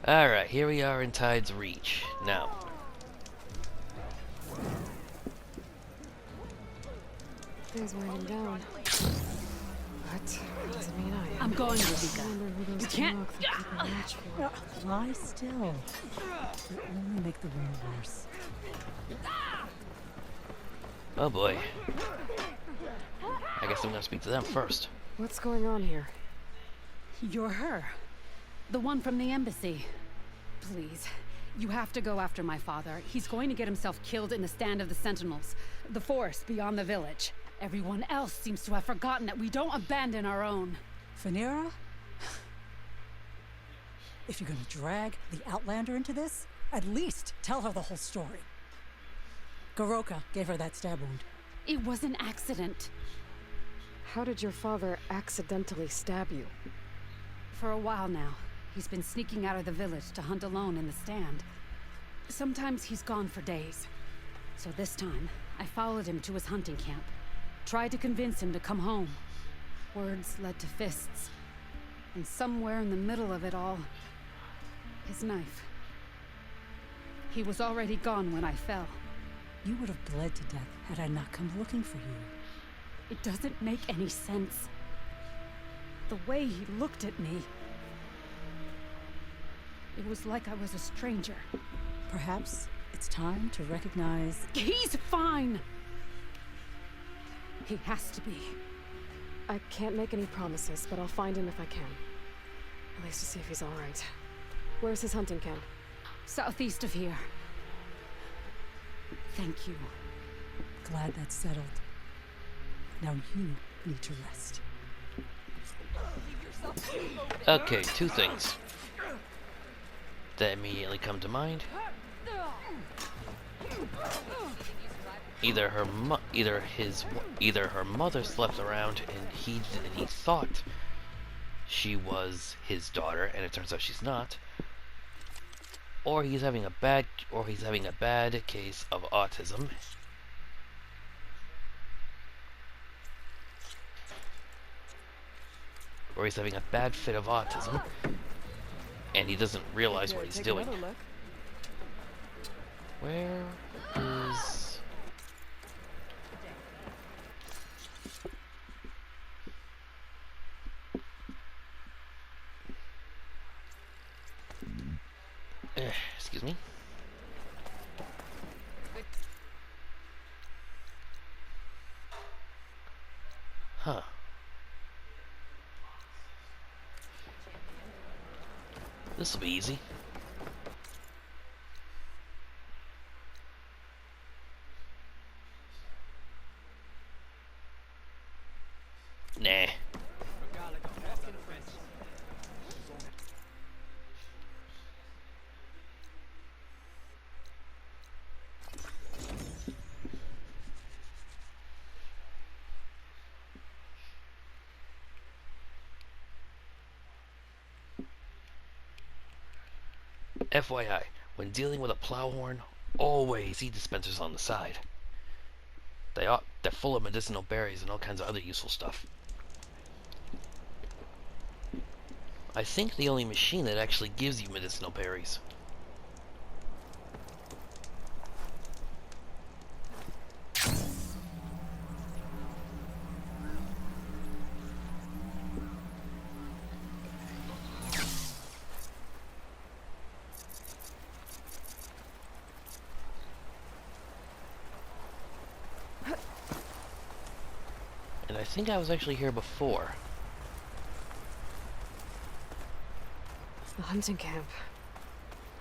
Alright, here we are in Tide's Reach. Now, Things winding down. What? Doesn't mean I'm going, I Ravika. wonder who those You two can't- look that people watch for. Lie still. You'll only make the wound worse. oh boy. I guess I'm gonna speak to them first. What's going on here? You're her. The one from the embassy. Please. You have to go after my father. He's going to get himself killed in the stand of the Sentinels. The forest beyond the village. Everyone else seems to have forgotten that we don't abandon our own. Phaneira? If you're gonna drag the Outlander into this, at least tell her the whole story. Goroka gave her that stab wound. It was an accident. How did your father accidentally stab you? For a while now, he's been sneaking out of the village to hunt alone in the stand. Sometimes he's gone for days. So this time, I followed him to his hunting camp. Tried to convince him to come home. Words led to fists. And somewhere in the middle of it all, his knife. He was already gone when I fell. You would have bled to death had I not come looking for you. It doesn't make any sense. The way he looked at me. It was like I was a stranger. Perhaps it's time to recognize... He's fine! He has to be. I can't make any promises, but I'll find him if I can. At least to see if he's alright. Where's his hunting camp? Southeast of here. Thank you. Glad that's settled. Now you need to rest. Okay, two things that immediately come to mind. Either her mother slept around and he thought she was his daughter, and it turns out she's not. Or he's having a bad case of autism. Or he's having a bad fit of autism, and he doesn't realize what he's doing. Where is... excuse me. Huh. This'll be easy. Nah. FYI, when dealing with a plowhorn, always eat dispensers on the side. They're full of medicinal berries and all kinds of other useful stuff. I think the only machine that actually gives you medicinal berries. And I think I was actually here before. The hunting camp.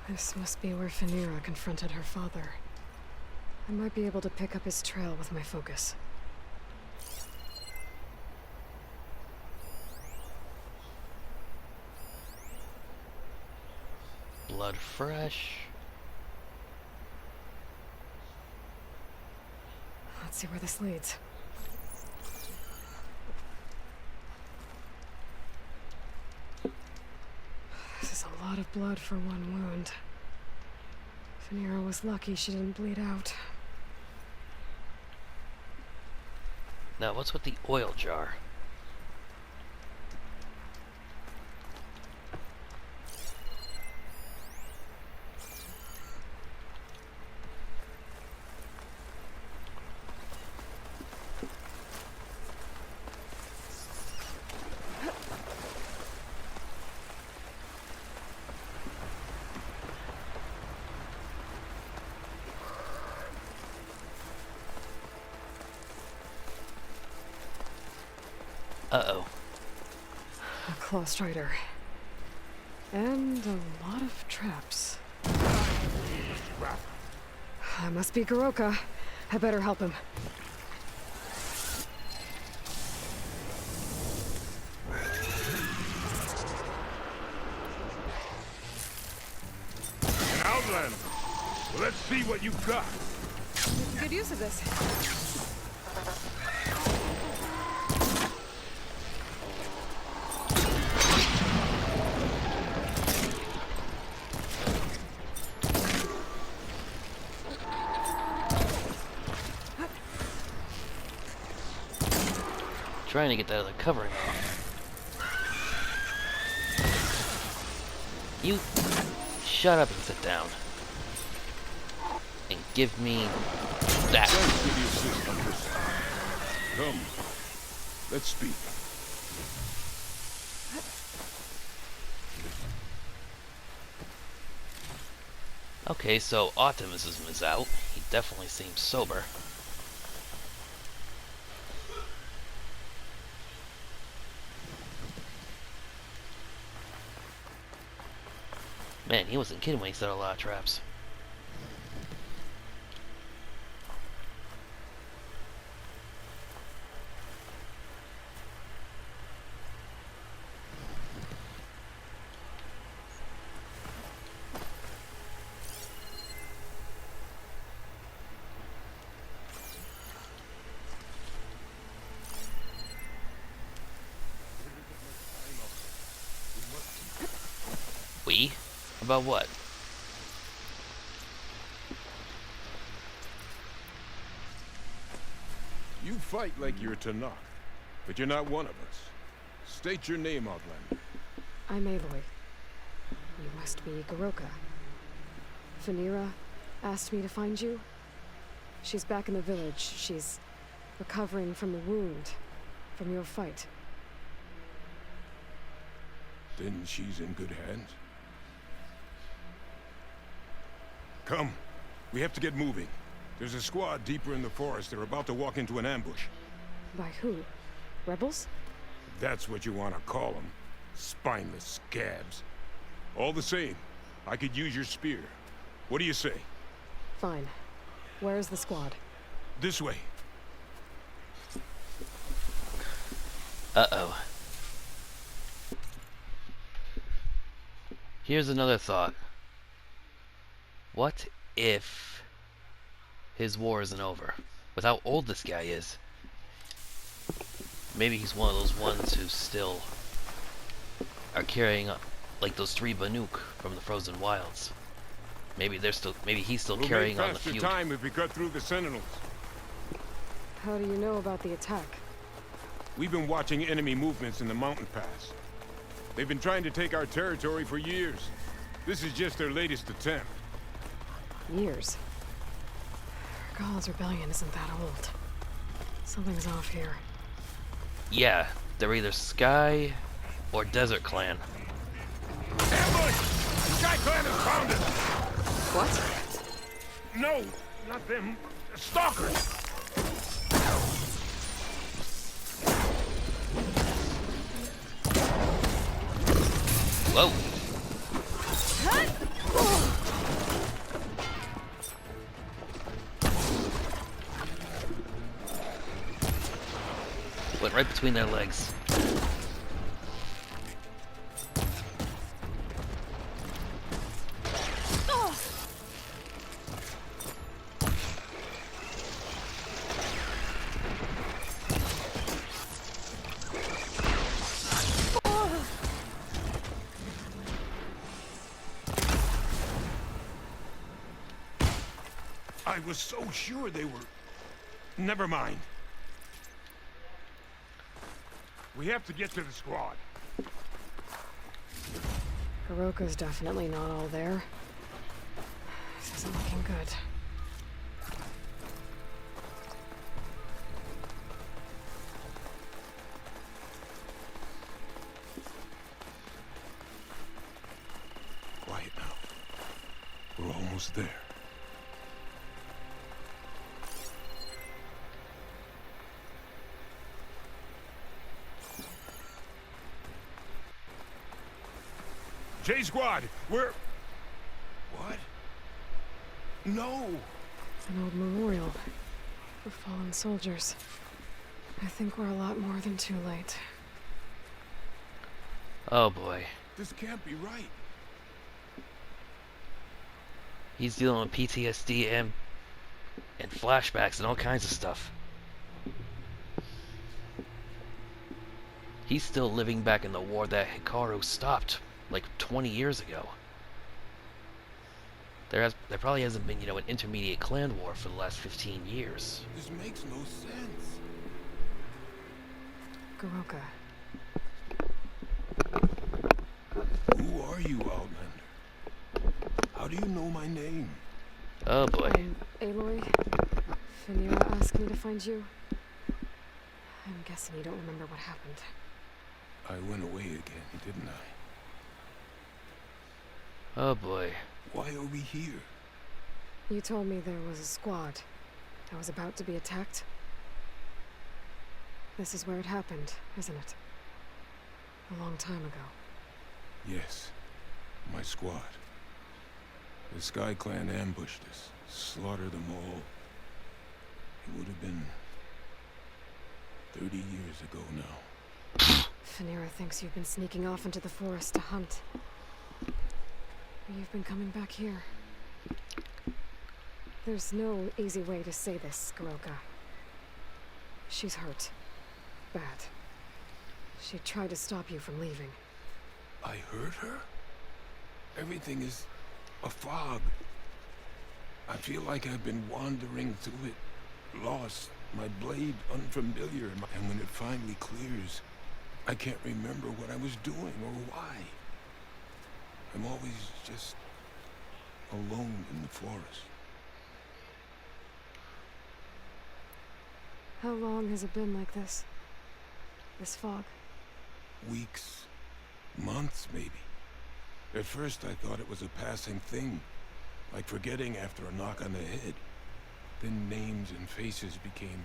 This must be where Phaneira confronted her father. I might be able to pick up his trail with my focus. Blood fresh. Let's see where this leads. This is a lot of blood for one wound. Phaneira was lucky she didn't bleed out. Now, what's with the oil jar? Uh-oh. A claw strider. And a lot of traps. That must be Goroka. I better help him. An outlander. Well, let's see what you've got. Good use of this. Trying to get that other covering off. You shut up and sit down. And give me that. Thanks for the assist on this. Come. Let's speak. Okay, so optimism is out. He definitely seems sober. Man, he wasn't kidding when he set a lot of traps. We? About what? You fight like you're Tanakh, but you're not one of us. State your name, Outlander. I'm Aloy. You must be Goroka. Phaneera asked me to find you. She's back in the village. She's recovering from the wound from your fight. Then she's in good hands. Come. We have to get moving. There's a squad deeper in the forest. They're about to walk into an ambush. By who? Rebels? If that's what you want to call them. Spineless scabs. All the same, I could use your spear. What do you say? Fine. Where's the squad? This way. Uh-oh. Here's another thought. What if his war isn't over? With how old this guy is. Maybe he's one of those ones who still are carrying up, like those 3 Banuk from the Frozen Wilds. Maybe he's still carrying on the faster feud. time if we cut through the Sentinels. How do you know about the attack? We've been watching enemy movements in the mountain pass. They've been trying to take our territory for years. This is just their latest attempt. Years. Regal's rebellion isn't that old. Something's off here. Yeah, they're either Sky or Desert Clan. Ambush! Sky Clan has found us! What? No, not them. Stalkers! Whoa! Went right between their legs. I was so sure they were... Never mind. We have to get to the squad. Goroka's definitely not all there. This isn't looking good. Quiet now. We're almost there. J Squad, we're... What? No! An old memorial for fallen soldiers. I think we're a lot more than too late. Oh boy. This can't be right. He's dealing with PTSD and flashbacks and all kinds of stuff. He's still living back in the war that Hikaru stopped like 20 years ago. There probably hasn't been, an intermediate clan war for the last 15 years. This makes no sense. Goroka. Who are you, Outlander? How do you know my name? Oh boy. Aloy, Phaneera asked me to find you. I'm guessing you don't remember what happened. I went away again, didn't I? Oh boy. Why are we here? You told me there was a squad that was about to be attacked. This is where it happened, isn't it? A long time ago. Yes, my squad. The Sky Clan ambushed us, slaughtered them all. It would have been 30 years ago now. Phaneera thinks you've been sneaking off into the forest to hunt. You've been coming back here. There's no easy way to say this, Goroka. She's hurt. Bad. She tried to stop you from leaving. I hurt her? Everything is a fog. I feel like I've been wandering through it, lost, my blade unfamiliar, and when it finally clears, I can't remember what I was doing or why. I'm always just alone in the forest. How long has it been like this? This fog? Weeks, months maybe. At first I thought it was a passing thing, like forgetting after a knock on the head. Then names and faces became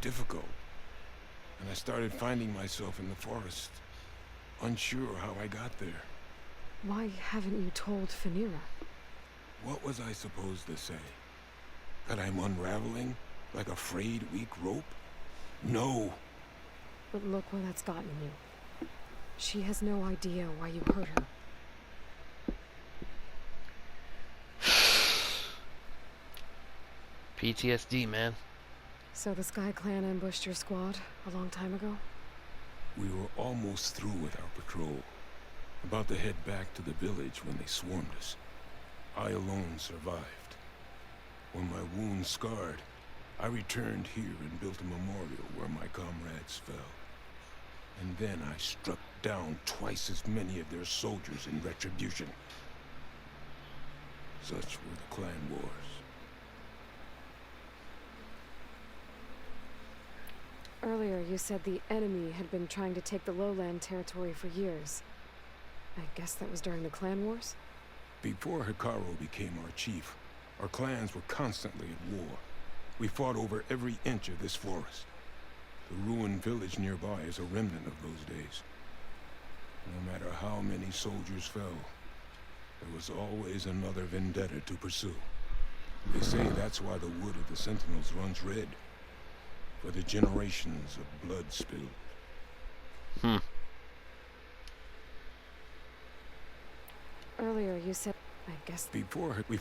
difficult, and I started finding myself in the forest, unsure how I got there. Why haven't you told Phaneera? What was I supposed to say? That I'm unraveling, like a frayed, weak rope? No! But look where that's gotten you. She has no idea why you hurt her. PTSD, man. So the Sky Clan ambushed your squad a long time ago? We were almost through with our patrol. About to head back to the village when they swarmed us. I alone survived. When my wound scarred, I returned here and built a memorial where my comrades fell. And then I struck down twice as many of their soldiers in retribution. Such were the clan wars. Earlier you said the enemy had been trying to take the lowland territory for years. I guess that was during the clan wars? Before Hikaru became our chief, our clans were constantly at war. We fought over every inch of this forest. The ruined village nearby is a remnant of those days. No matter how many soldiers fell, there was always another vendetta to pursue. They say that's why the wood of the Sentinels runs red. For the generations of blood spilled. Earlier you said, I guess Before we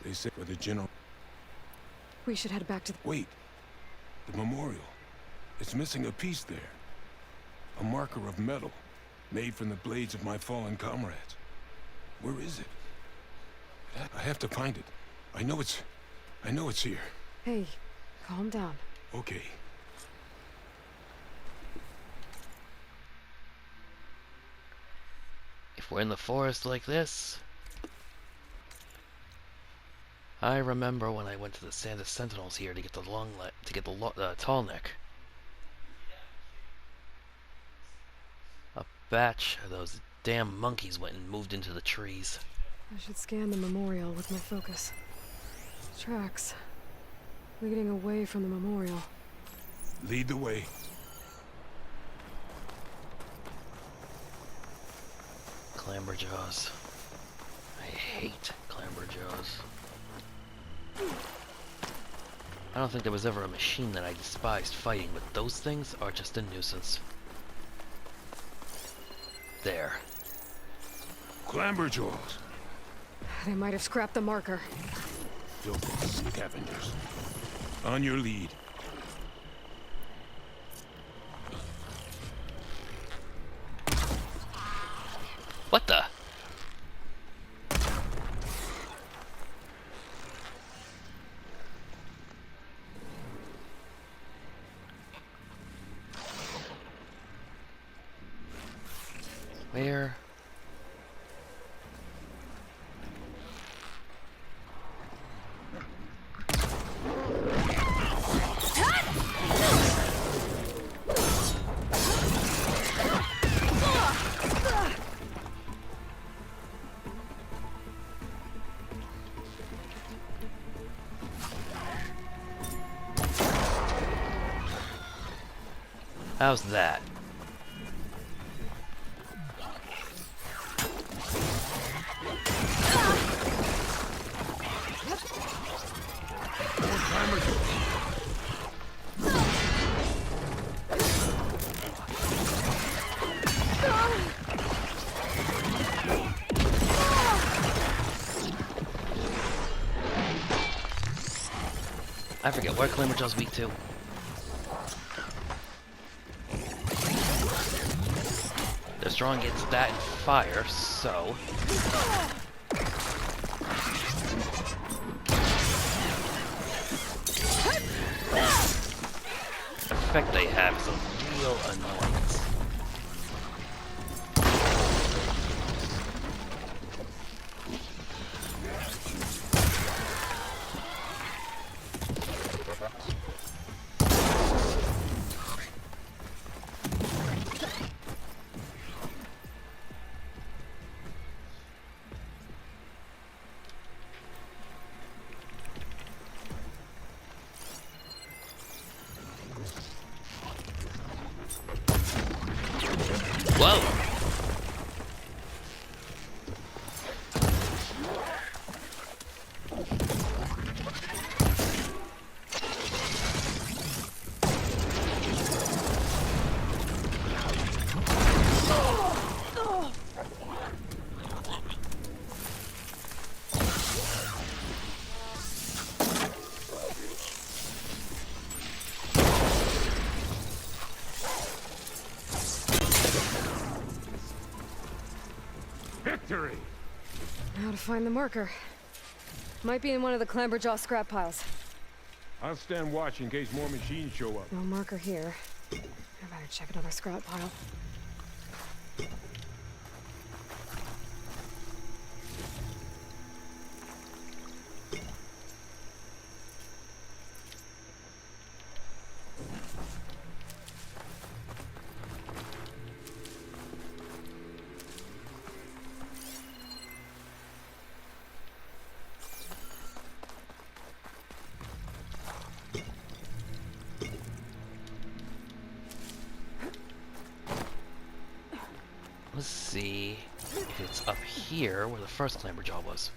they said for the general. we should head back to the... Wait, the memorial. It's missing a piece there. A marker of metal, made from the blades of my fallen comrades. Where is it? I have to find it. I know it's here. Hey, calm down. Okay. If we're in the forest like this... I remember when I went to the Santa Sentinels here to get the tall neck. A batch of those damn monkeys went and moved into the trees. I should scan the memorial with my focus. Tracks. Leading away from the memorial. Lead the way. Clamberjaws. I hate Clamberjaws. I don't think there was ever a machine that I despised fighting, but those things are just a nuisance. There. Clamberjaws. They might have scrapped the marker. Filthy scavengers. On your lead. What the? Where? How's that? I forget what Clamberjaw's weak to. They're strong against that and fire, so... The effect they have is a real annoyance. Whoa! Victory! Now to find the marker. Might be in one of the Clamberjaw scrap piles. I'll stand watch in case more machines show up. No marker here. I better check another scrap pile. Let's see if it's up here where the first Clamberjaw was.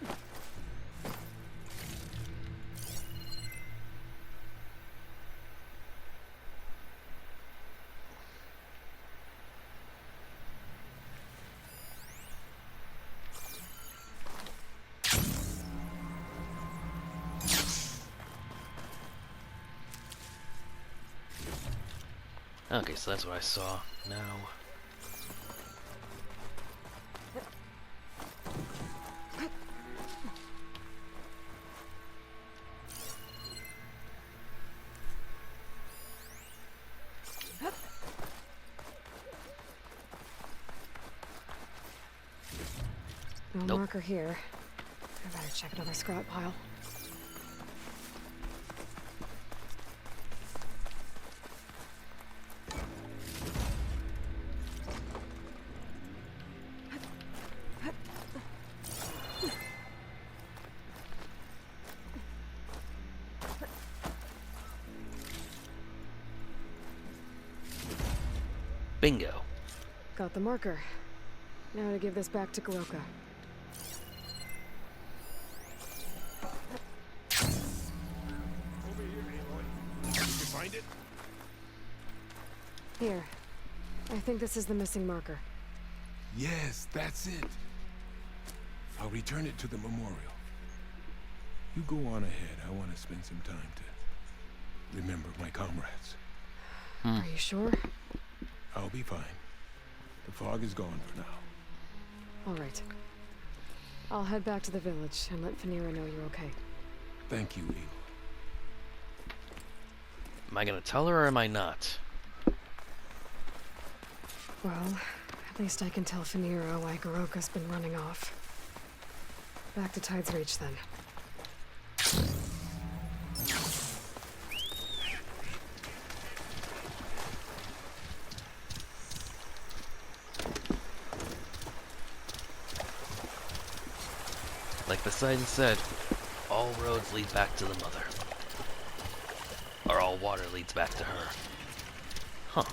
Okay, so that's what I saw. Now... No Nope. marker here. I better check another scrap pile. Bingo. Got the marker. Now to give this back to Goroka. Over here, Aloy. Did you find it? Here. I think this is the missing marker. Yes, that's it. I'll return it to the memorial. You go on ahead. I want to spend some time to remember my comrades. Are you sure? I'll be fine. The fog is gone for now. All right. I'll head back to the village and let Fanira know you're okay. Thank you, Aloy. Am I gonna tell her or am I not? Well, at least I can tell Fanira why Goroka's been running off. Back to Tide's Reach, then. Like Poseidon said, all roads lead back to the mother. Or all water leads back to her. Huh.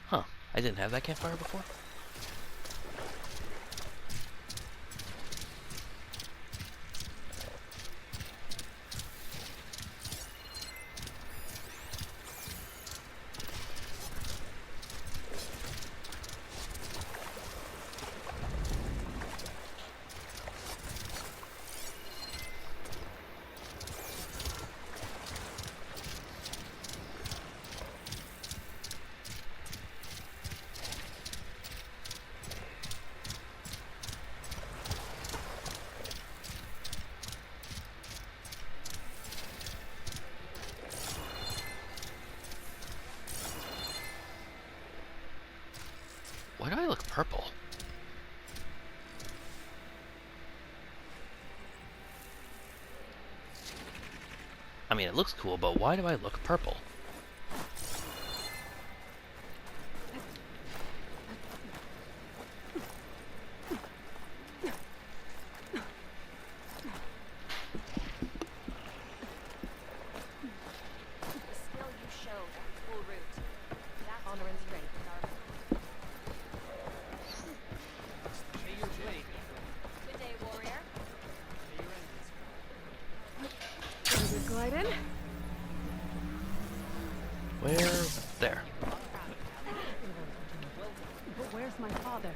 Huh. I didn't have that campfire before? Why do I look purple? I mean, it looks cool, but why do I look purple? Glide in? Where? There. But where's my father?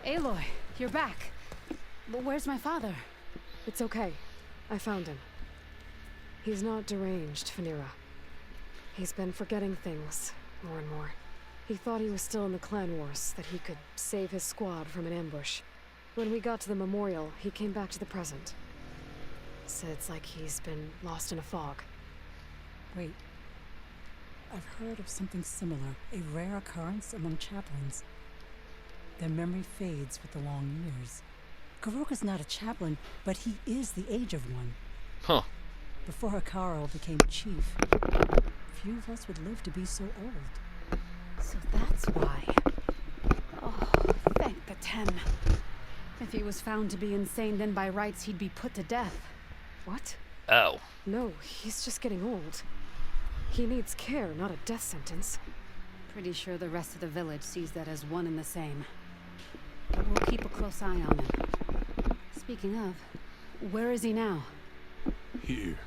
Aloy, you're back. But where's my father? It's okay. I found him. He's not deranged, Fanira. He's been forgetting things, more and more. He thought he was still in the clan wars, that he could save his squad from an ambush. When we got to the memorial, he came back to the present. So it's like he's been lost in a fog. Wait. I've heard of something similar, a rare occurrence among chaplains. Their memory fades with the long years. Goroka's not a chaplain, but he is the age of one. Huh. Before Hekarro became chief, few of us would live to be so old. So that's why. Oh, thank the Ten. If he was found to be insane, then by rights he'd be put to death. What? Oh. No, he's just getting old. He needs care, not a death sentence. Pretty sure the rest of the village sees that as one and the same. But we'll keep a close eye on him. Speaking of, where is he now? Here.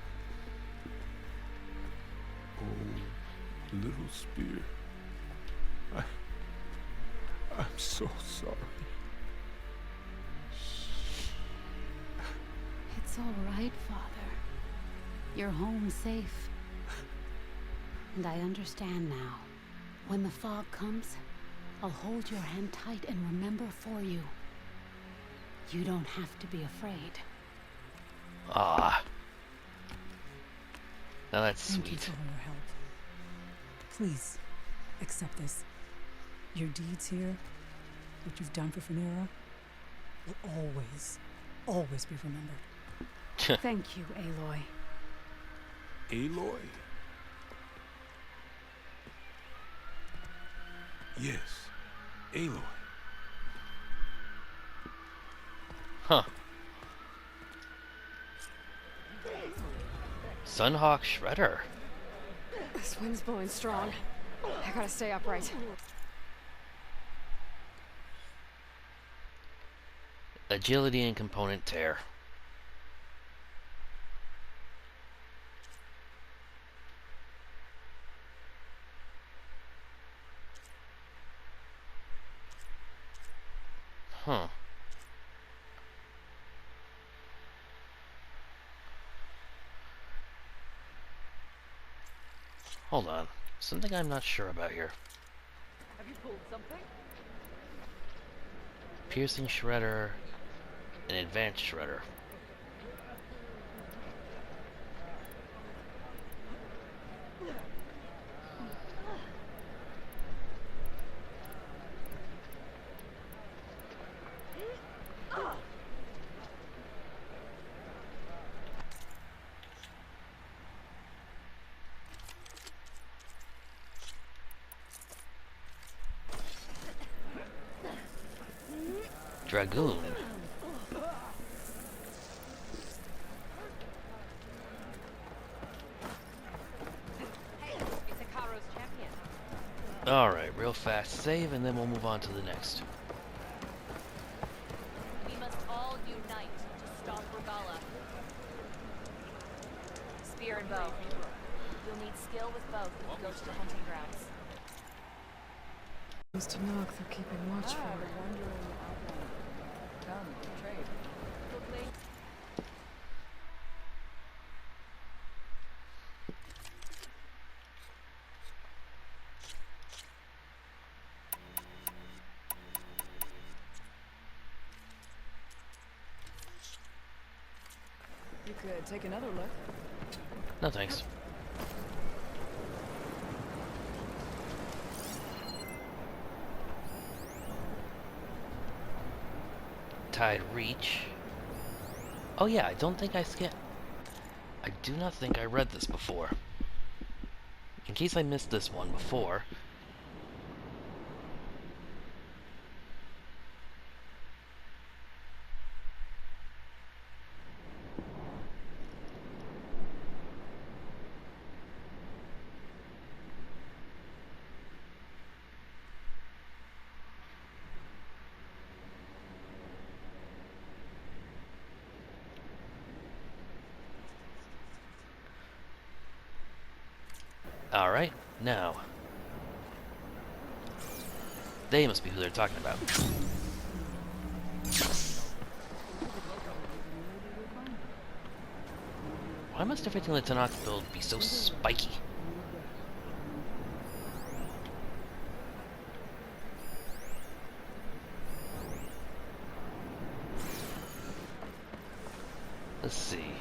Oh, little spear. I'm so sorry. It's all right, Father. You're home safe. And I understand now. When the fog comes, I'll hold your hand tight and remember for you. You don't have to be afraid. Ah. Now that's Thank you sweet. for all your help. Please, accept this. Your deeds here, what you've done for Fanira, will always, always be remembered. Thank you, Aloy. Aloy? Yes, Aloy. Huh. Sunhawk Shredder. This wind's blowing strong. I gotta stay upright. Agility and component tear. Huh. Hold on. Something I'm not sure about here. Have you pulled something? Piercing Shredder. An advanced Shredder. Dragoon. It's Ikaro's champion. Alright, real fast save and then we'll move on to the next. We must all unite to stop Regala. Spear and bow. You'll need skill with both when you go to the hunting grounds. Mr. Nog, they're keeping watch for her. You could take another look. No thanks. Tide Reach. Oh yeah, I don't think I do not think I read this before. In case I missed this one before. Alright, now. They must be who they're talking about. Why must everything in the Tanakh build be so spiky? Let's see.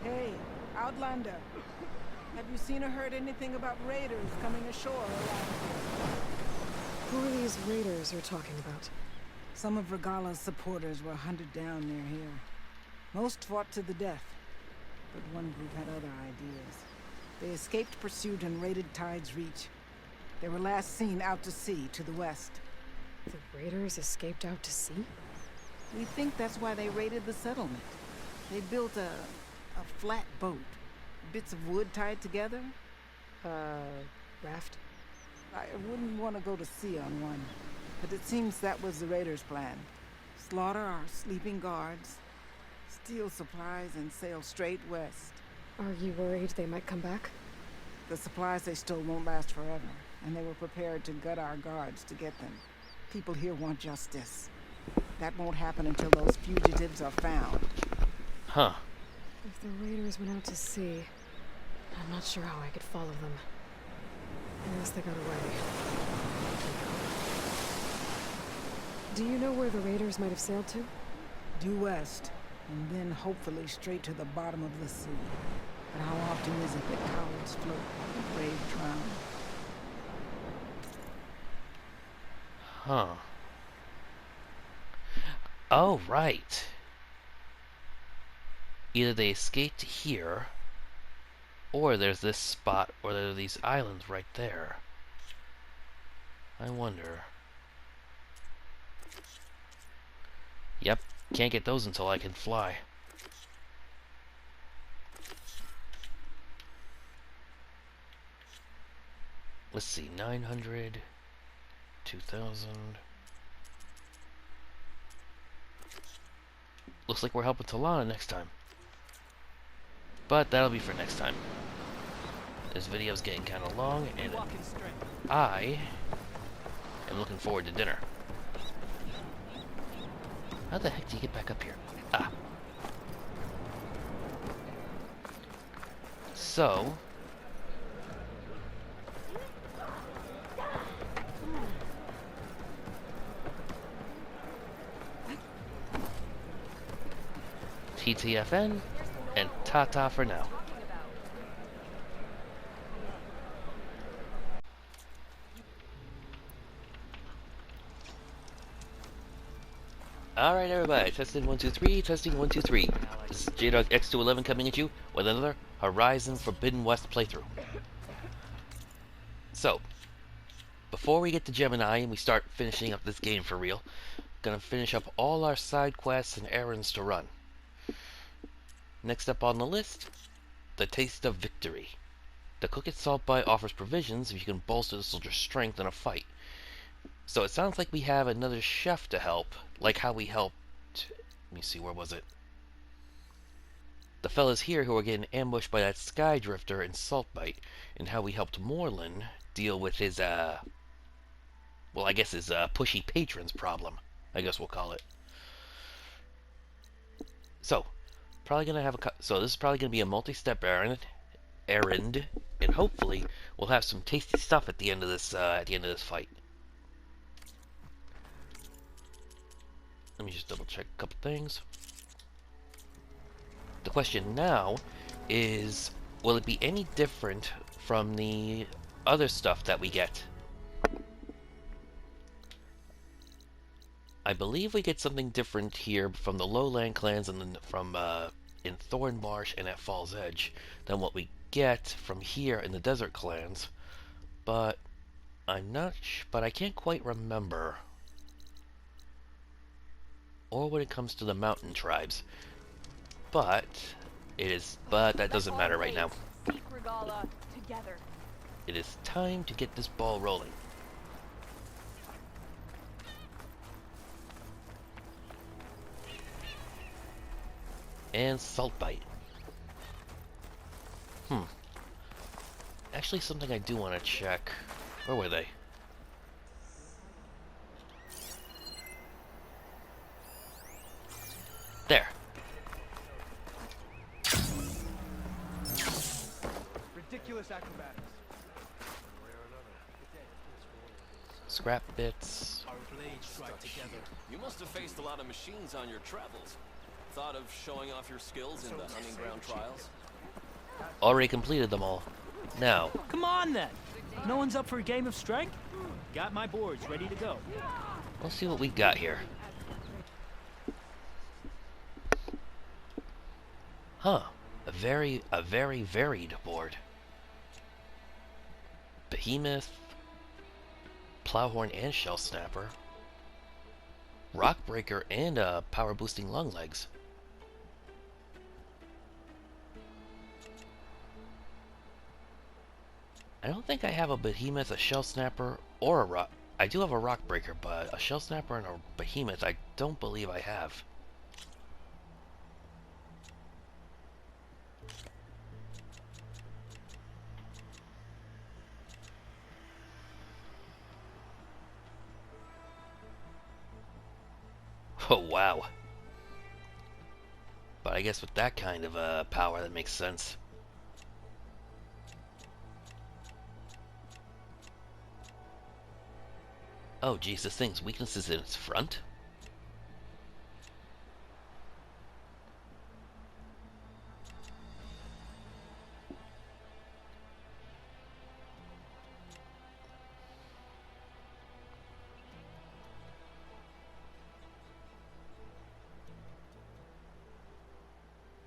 Hey, Outlander. Have you seen or heard anything about raiders coming ashore around here? Who are these raiders you're talking about? Some of Regala's supporters were hunted down near here. Most fought to the death, but one group had other ideas. They escaped pursuit and raided Tide's Reach. They were last seen out to sea to the west. The raiders escaped out to sea? We think that's why they raided the settlement. They built a flat boat. Bits of wood tied together. Raft? I wouldn't want to go to sea on one, but it seems that was the raiders' plan. Slaughter our sleeping guards, steal supplies, and sail straight west. Are you worried they might come back? The supplies they stole won't last forever, and they were prepared to gut our guards to get them. People here want justice. That won't happen until those fugitives are found. Huh. If the raiders went out to sea, I'm not sure how I could follow them. Unless they got away. Do you know where the raiders might have sailed to? Due west, and then hopefully straight to the bottom of the sea. But how often is it that cowards float and brave drown? Huh. Oh, right. Either they escaped here, or there's this spot, or there are these islands right there. I wonder. Yep, can't get those until I can fly. Let's see, 900, 2,000. Looks like we're helping Talana next time. But that'll be for next time. This video's getting kind of long, and I am looking forward to dinner. How the heck do you get back up here? Ah. So... TTFN, and ta-ta for now. Alright everybody, testing 1, 2, 3, testing 1, 2, 3. This is JDog X211 coming at you with another Horizon Forbidden West playthrough. So, before we get to Gemini and we start finishing up this game for real, gonna finish up all our side quests and errands to run. Next up on the list, the Taste of Victory. The Cook It Salt Bite offers provisions if you can bolster the soldier's strength in a fight. So it sounds like we have another chef to help, like how we helped... Let me see, where was it? The fellas here who are getting ambushed by that Sky Drifter and Saltbite, and how we helped Morlun deal with his, well, I guess his, pushy patrons problem, I guess we'll call it. So, probably gonna have so this is probably gonna be a multi-step errand, and hopefully we'll have some tasty stuff at the end of this, fight. Let me just double check a couple things. The question now is, will it be any different from the other stuff that we get? I believe we get something different here from the Lowland clans and then from in Thornmarsh and at Fall's Edge than what we get from here in the Desert clans, but but I can't quite remember. Or when it comes to the mountain tribes. But that doesn't matter right now. Seek Regala together. It is time to get this ball rolling. And Saltbite. Actually, something I do want to check. Where were they? There. Ridiculous acrobatics. Scrap bits. Our blades strike together. You must have faced a lot of machines on your travels. Thought of showing off your skills in the hunting ground trials? Already completed them all. Now, Come on then. No one's up for a game of strength? Got my boards ready to go. let's see what we got here. Huh. A very varied board. Behemoth, Plowhorn and Shell Snapper, Rockbreaker and Power Boosting Long Legs. I don't think I have a Behemoth, a Shell Snapper, or a Rock... I do have a Rockbreaker, but a Shell Snapper and a Behemoth I don't believe I have. Oh, wow. But I guess with that kind of power, that makes sense. Oh, geez, this thing's weakness is in its front?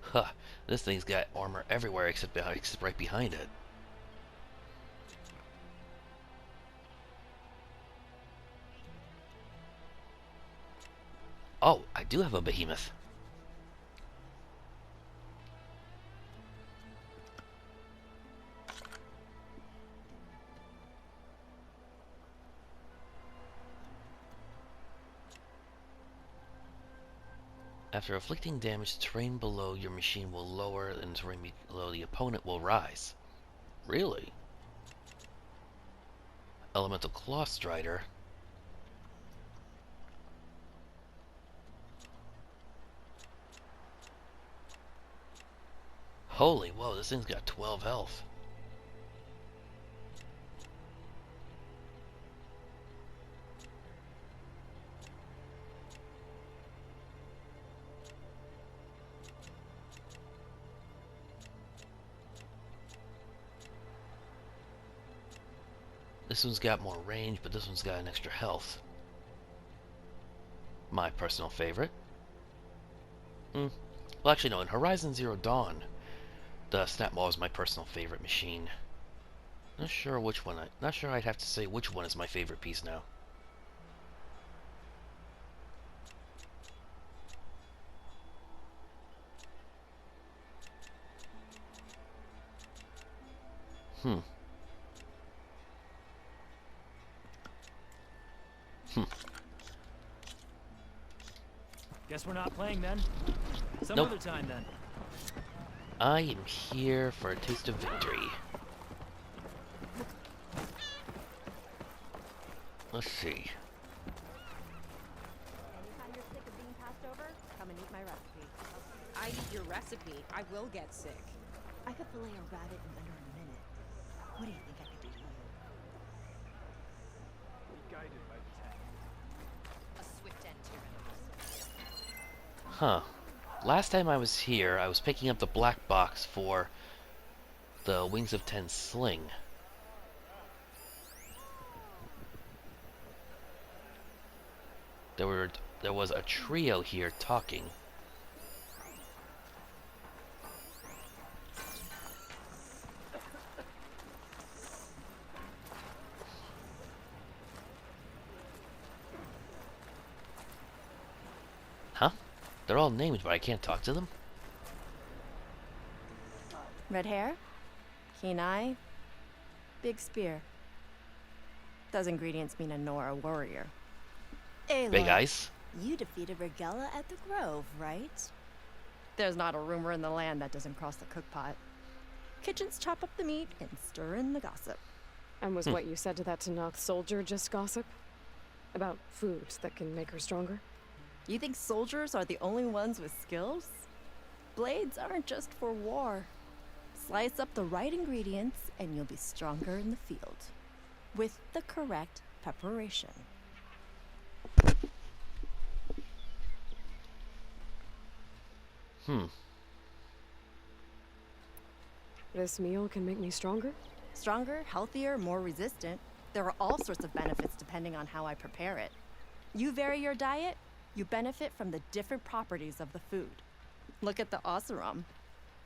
Huh, this thing's got armor everywhere except right behind it. Oh, I do have a Behemoth. After inflicting damage, terrain below your machine will lower and terrain below the opponent will rise. Really? Elemental Claw Strider. Holy whoa, this thing's got 12 health. This one's got more range, but this one's got an extra health. My personal favorite. Well, actually, no. In Horizon Zero Dawn, the Snapmaw is my personal favorite machine. Not sure which one. Not sure I'd have to say which one is my favorite piece now. Guess we're not playing then. Some Nope. other time then. I am here for a taste of victory. Let's see. Anytime you're sick of being passed over, come and eat my recipe. I eat your recipe, I will get sick. I could fillet a rabbit in under a minute. What do you think I could do to you? Guided by the tag. A swift end to your Huh. Last time I was here, I was picking up the black box for the Wings of Ten sling. There was a trio here talking. Huh? They're all named, but I can't talk to them? Red hair, keen eye, big spear. Those ingredients mean a Nora warrior. Ayla, Big eyes? you defeated Regella at the Grove, right? There's not a rumor in the land that doesn't cross the cookpot. Kitchens chop up the meat and stir in the gossip. And was what you said to that Tanakh soldier just gossip? About food that can make her stronger? You think soldiers are the only ones with skills? Blades aren't just for war. Slice up the right ingredients and you'll be stronger in the field. With the correct preparation. This meal can make me stronger? Stronger, healthier, more resistant. There are all sorts of benefits depending on how I prepare it. You vary your diet, you benefit from the different properties of the food. Look at the Oseram.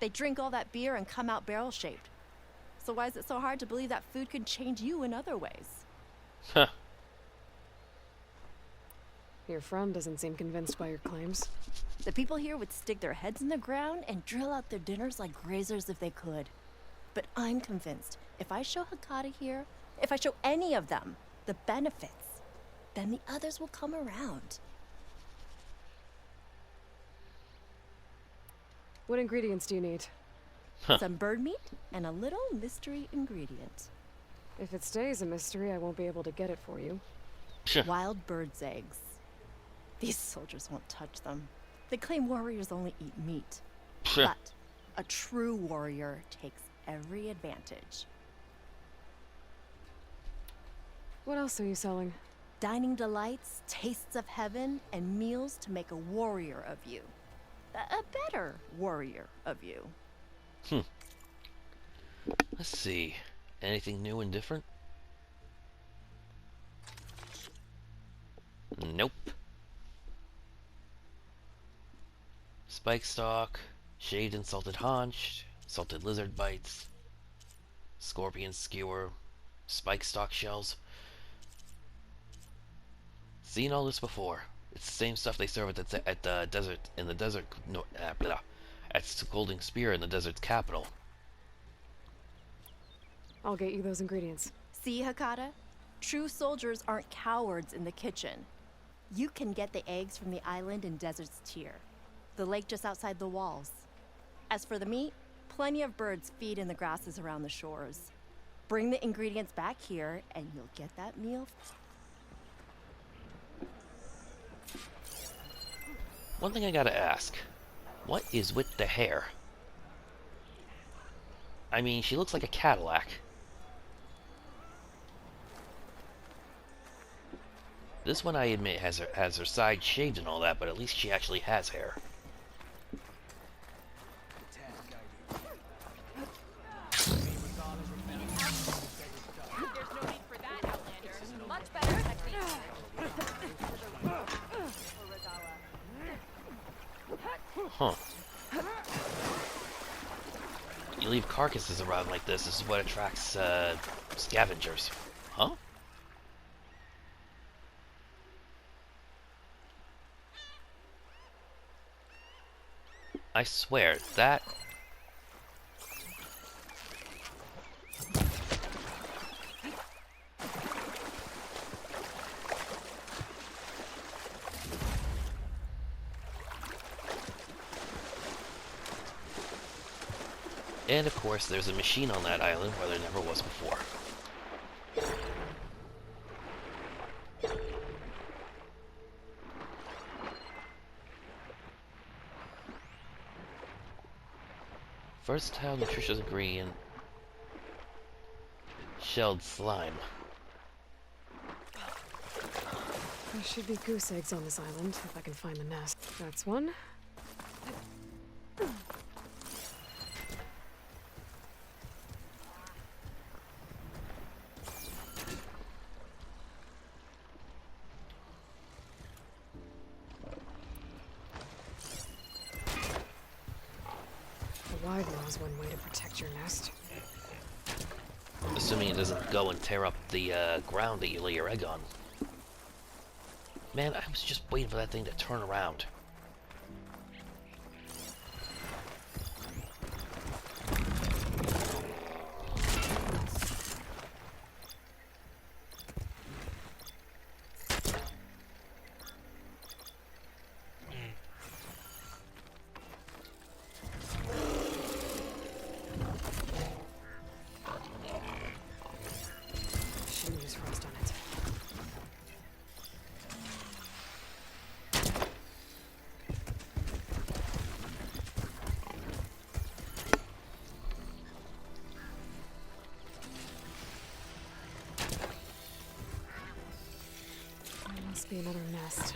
They drink all that beer and come out barrel-shaped. So why is it so hard to believe that food can change you in other ways? Huh. Your friend doesn't seem convinced by your claims. The people here would stick their heads in the ground and drill out their dinners like grazers if they could. But I'm convinced if I show Hakata here, if I show any of them the benefits, then the others will come around. What ingredients do you need? Some bird meat and a little mystery ingredient. If it stays a mystery, I won't be able to get it for you. Wild bird's eggs. These soldiers won't touch them. They claim warriors only eat meat. But a true warrior takes every advantage. What else are you selling? Dining delights, tastes of heaven, and meals to make a warrior of you. A better warrior of you. Let's see. Anything new and different? Nope. Spike stock, shaved and salted haunch, salted lizard bites, scorpion skewer, spike stock shells. Seen all this before. It's the same stuff they serve at the desert in the desert at Golden Spear in the desert's capital. I'll get you those ingredients. See, Hakata? True soldiers aren't cowards in the kitchen. You can get the eggs from the island in Desert's Tier. The lake just outside the walls. As for the meat, plenty of birds feed in the grasses around the shores. Bring the ingredients back here, and you'll get that meal. One thing I gotta ask. What is with the hair? I mean, she looks like a Cadillac. This one, I admit, has her side shaved and all that, but at least she actually has hair. Huh. You leave carcasses around like this is what attracts, scavengers. Huh? I swear, that... And of course, there's a machine on that island where there never was before. Versatile, nutritious ingredient. Shelled slime. There should be goose eggs on this island, if I can find the nest. That's one. A wide law is one way to protect your nest. Assuming it doesn't go and tear up the ground that you lay your egg on. Man, I was just waiting for that thing to turn around. Shouldn't use frost on it. There must be another nest.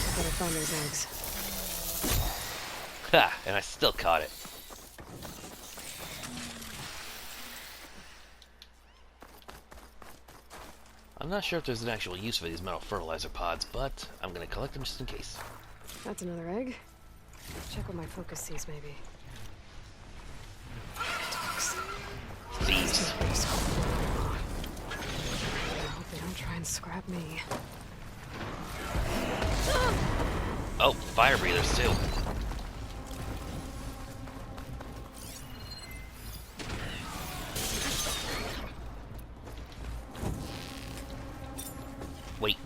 I better find those eggs. Ha! And I still caught it. I'm not sure if there's an actual use for these metal fertilizer pods, but I'm gonna collect them just in case. That's another egg. Check what my focus sees, maybe. Dogs. Thieves. I hope they don't try and scrap me. Oh, fire breathers too. Wait.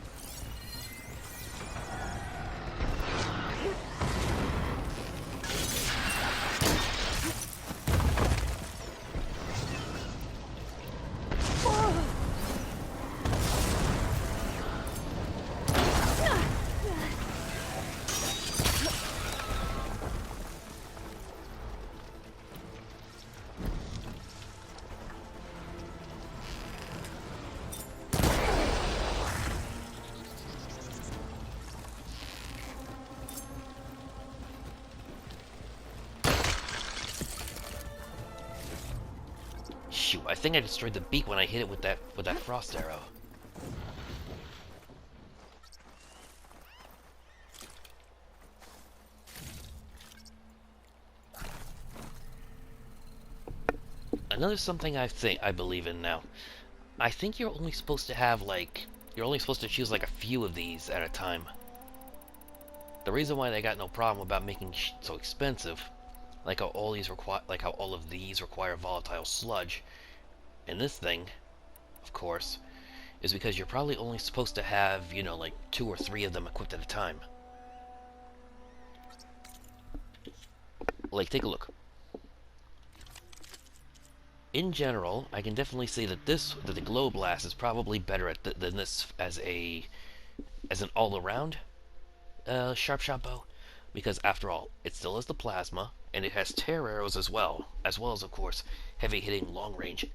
Shoot, I think I destroyed the beak when I hit it with that frost arrow. Another something I believe in now. I think you're only supposed to have you're only supposed to choose like a few of these at a time. The reason why they got no problem about making so expensive, like how all of these require volatile sludge, and this thing, of course, is because you're probably only supposed to have, you know, like 2 or 3 of them equipped at a time. Like, take a look. In general, I can definitely say that the Glow Blast is probably better than this as an all-around sharp shot bow, because after all, it still has the plasma, and it has tear arrows as well as of course heavy-hitting long-range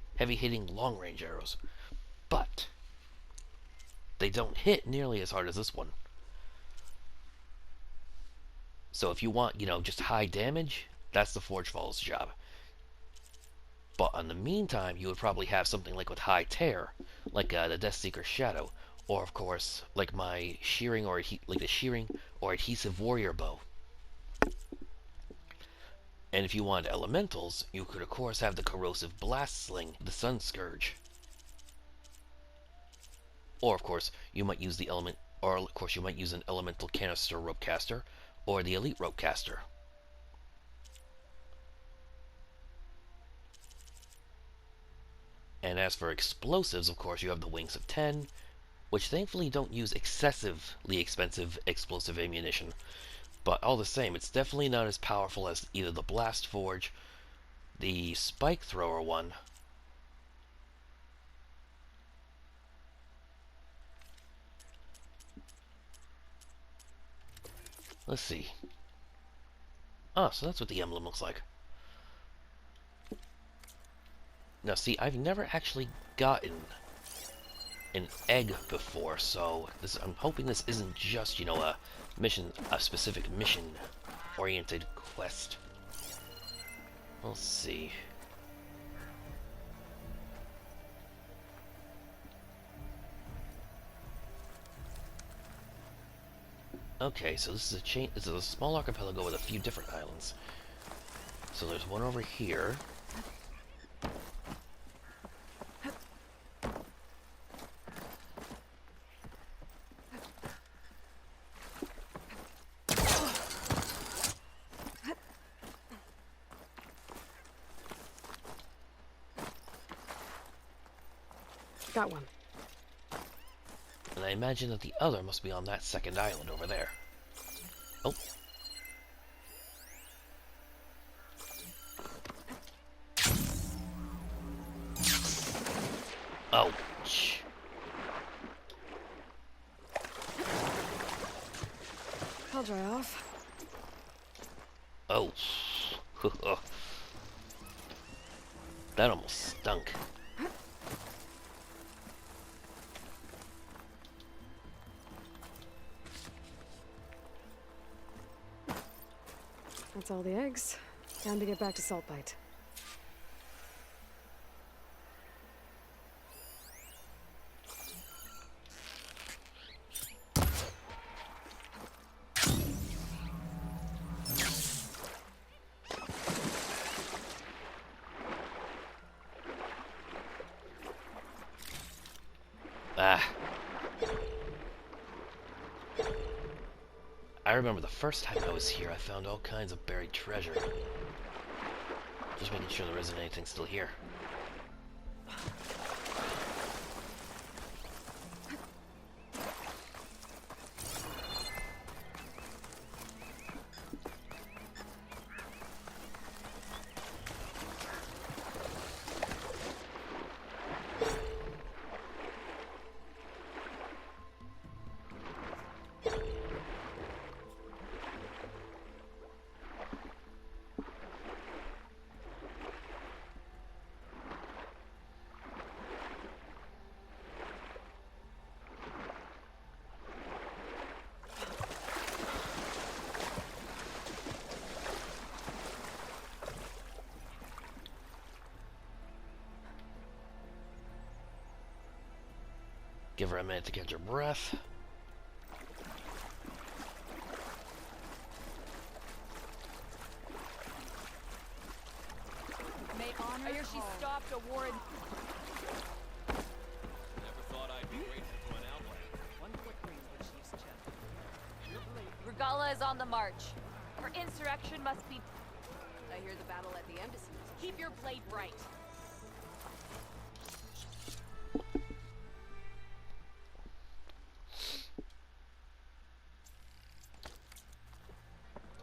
arrows. But they don't hit nearly as hard as this one. So if you want, you know, just high damage, that's the Forge Fall's job. But in the meantime, you would probably have something like with high tear, like the Deathseeker Shadow, or of course, like my shearing or the shearing or adhesive warrior bow. And if you want elementals, you could of course have the corrosive blast sling, the Sun Scourge. Or of course, you might use an elemental canister rope caster, or the elite rope caster. And as for explosives, of course, you have the Wings of Ten, which thankfully don't use excessively expensive explosive ammunition. But all the same, it's definitely not as powerful as either the Blast Forge, the Spike Thrower one, let's see. Oh, so that's what the emblem looks like. Now see, I've never actually gotten an egg before, so I'm hoping this isn't just, you know, a specific mission-oriented quest. We'll see. Okay, so this is a small archipelago with a few different islands. So there's one over here. Got one. And I imagine that the other must be on that second island over there. Oh. Ouch. I'll dry off. Oh. That almost stunk. That's all the eggs. Time to get back to Saltbite. Ah. I remember the first time I was here, I found all kinds of buried treasure. Just making sure there isn't anything still here. Give her a minute to catch her breath. May honor I hear she stopped a war in... Never thought I'd be grateful to an outlet. One quick ring for Chief's chest. You're Regala is on the march. Her insurrection must be... I hear the battle at the embassy. Keep your blade bright.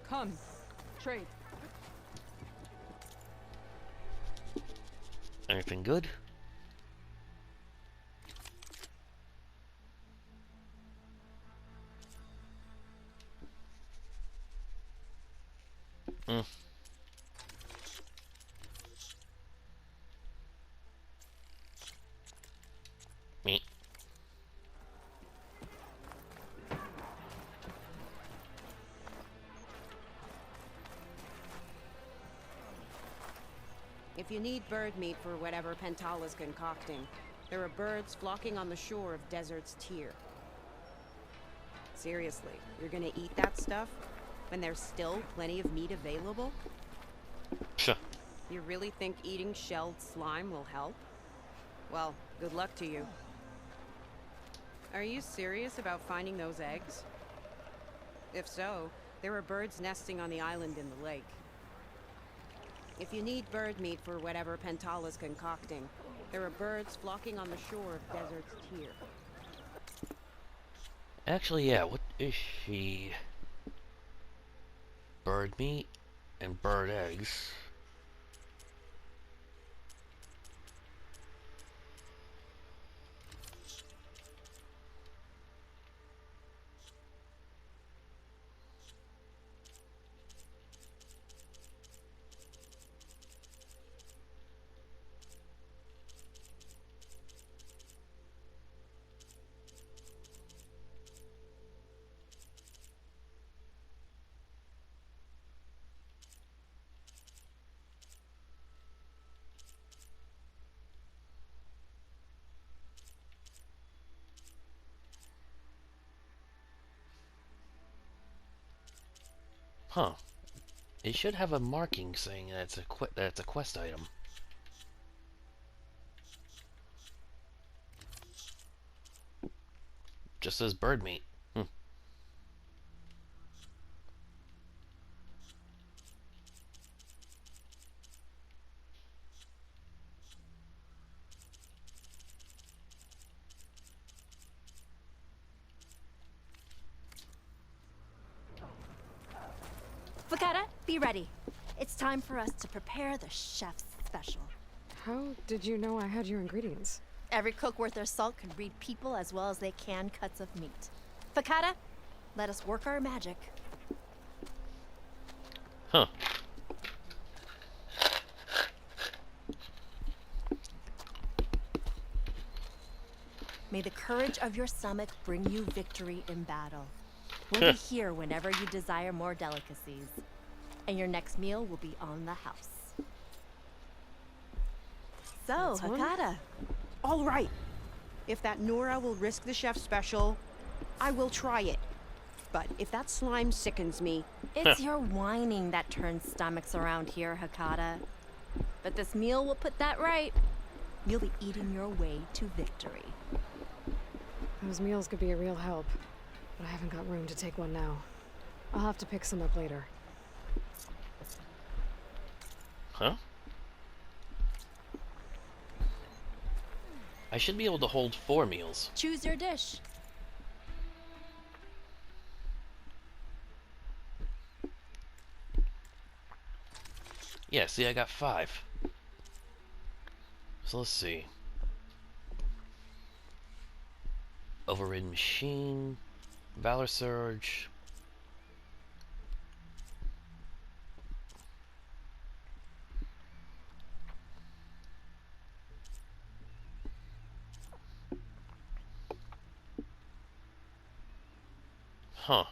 Come. Trade. Anything good? Hmm. Me. If you need bird meat for whatever Pentala's concocting, there are birds flocking on the shore of Desert's Tier. Seriously, you're gonna eat that stuff when there's still plenty of meat available? Psha. You really think eating shelled slime will help? Well, good luck to you. Are you serious about finding those eggs? If so, there are birds nesting on the island in the lake. If you need bird meat for whatever Pentala's concocting, there are birds flocking on the shore of Desert's Tier. Actually, yeah, what is she? Bird meat and bird eggs. Huh. It should have a marking saying that it's a quest item. Just says bird meat. Vakata, be ready. It's time for us to prepare the chef's special. How did you know I had your ingredients? Every cook worth their salt can read people as well as they can cuts of meat. Vakata, let us work our magic. Huh. May the courage of your stomach bring you victory in battle. We'll be here whenever you desire more delicacies. And your next meal will be on the house. So, That's one. Hakata. All right. If that Nora will risk the chef's special, I will try it. But if that slime sickens me, It's your whining that turns stomachs around here, Hakata. But this meal will put that right. You'll be eating your way to victory. Those meals could be a real help, but I haven't got room to take one now. I'll have to pick some up later. Huh? I should be able to hold 4 meals. Choose your dish. Yeah, see, I got 5. So let's see. Overridden Machine, Valor Surge. Huh.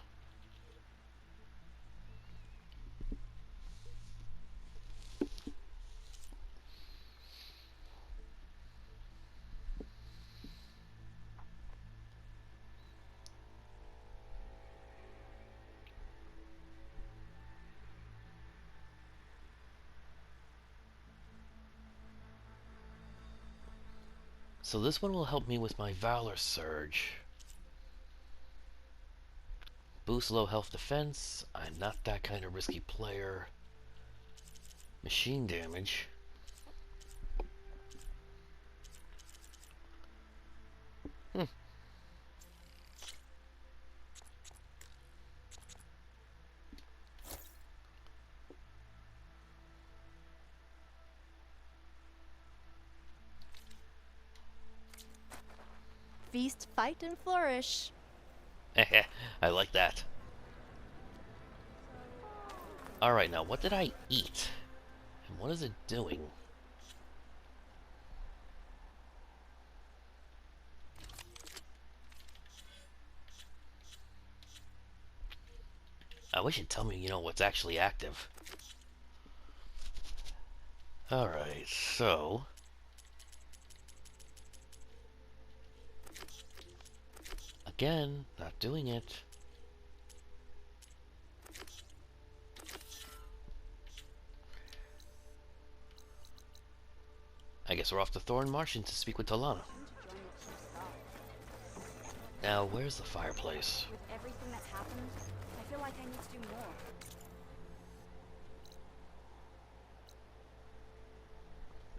So this one will help me with my Valor Surge. Boost low health defense. I'm not that kind of risky player. Machine damage. Feast, fight, and flourish. I like that. Alright, now what did I eat? And what is it doing? I wish you'd tell me, what's actually active. Alright, so... Again, not doing it. I guess we're off to Thorn Martian to speak with Talana. Now, where's the fireplace? With everything that's happened, I feel like I need to do more.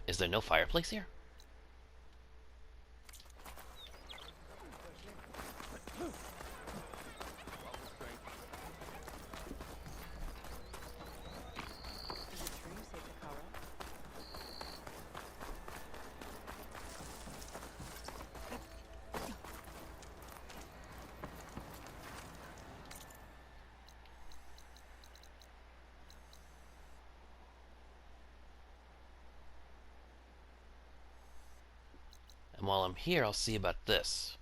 Is there no fireplace here? And while I'm here, I'll see about this.